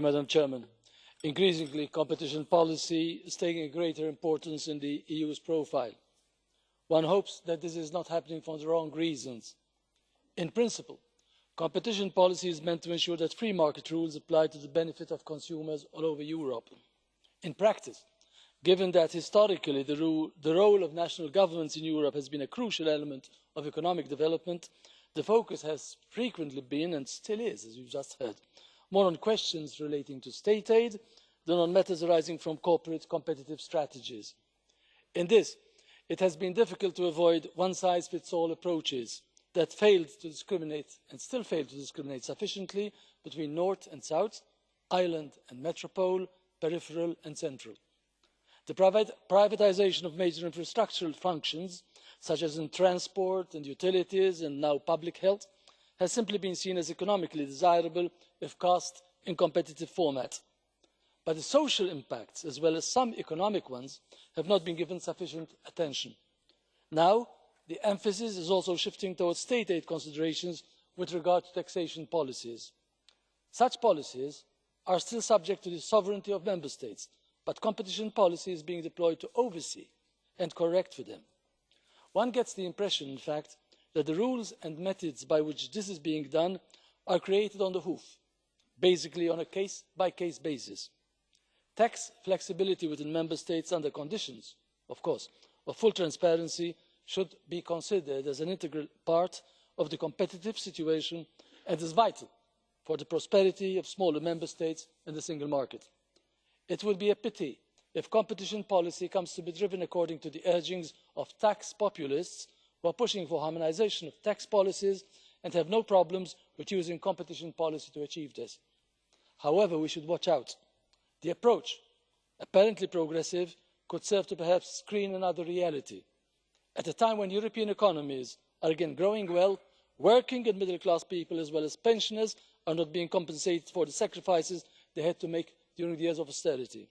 Madam President, increasingly, competition policy is taking a greater importance in the EU's profile. One hopes that this is not happening for the wrong reasons. In principle, competition policy is meant to ensure that free market rules apply to the benefit of consumers all over Europe. In practice, given that historically the role of national governments in Europe has been a crucial element of economic development, the focus has frequently been, and still is, as we've just heard, more on questions relating to state aid than on matters arising from corporate competitive strategies. In this, it has been difficult to avoid one-size-fits-all approaches that failed to discriminate and still fail to discriminate sufficiently between north and south, island and metropole, peripheral and central. The privatisation of major infrastructural functions, such as in transport and utilities and now public health, has simply been seen as economically desirable if cast in competitive format. But the social impacts, as well as some economic ones, have not been given sufficient attention. Now, the emphasis is also shifting towards state aid considerations with regard to taxation policies. Such policies are still subject to the sovereignty of member states, but competition policy is being deployed to oversee and correct for them. One gets the impression, in fact, that the rules and methods by which this is being done are created on the hoof, basically on a case-by-case basis. Tax flexibility within member states under conditions, of course, of full transparency should be considered as an integral part of the competitive situation and is vital for the prosperity of smaller member states and the single market. It would be a pity if competition policy comes to be driven according to the urgings of tax populists who are pushing for harmonisation of tax policies and have no problems with using competition policy to achieve this. However, we should watch out. The approach, apparently progressive, could serve to perhaps screen another reality. At a time when European economies are again growing well, working and middle class people as well as pensioners are not being compensated for the sacrifices they had to make during the years of austerity.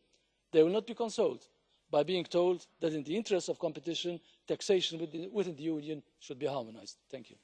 They will not be consoled by being told that in the interest of competition, taxation within the Union should be harmonised. Thank you.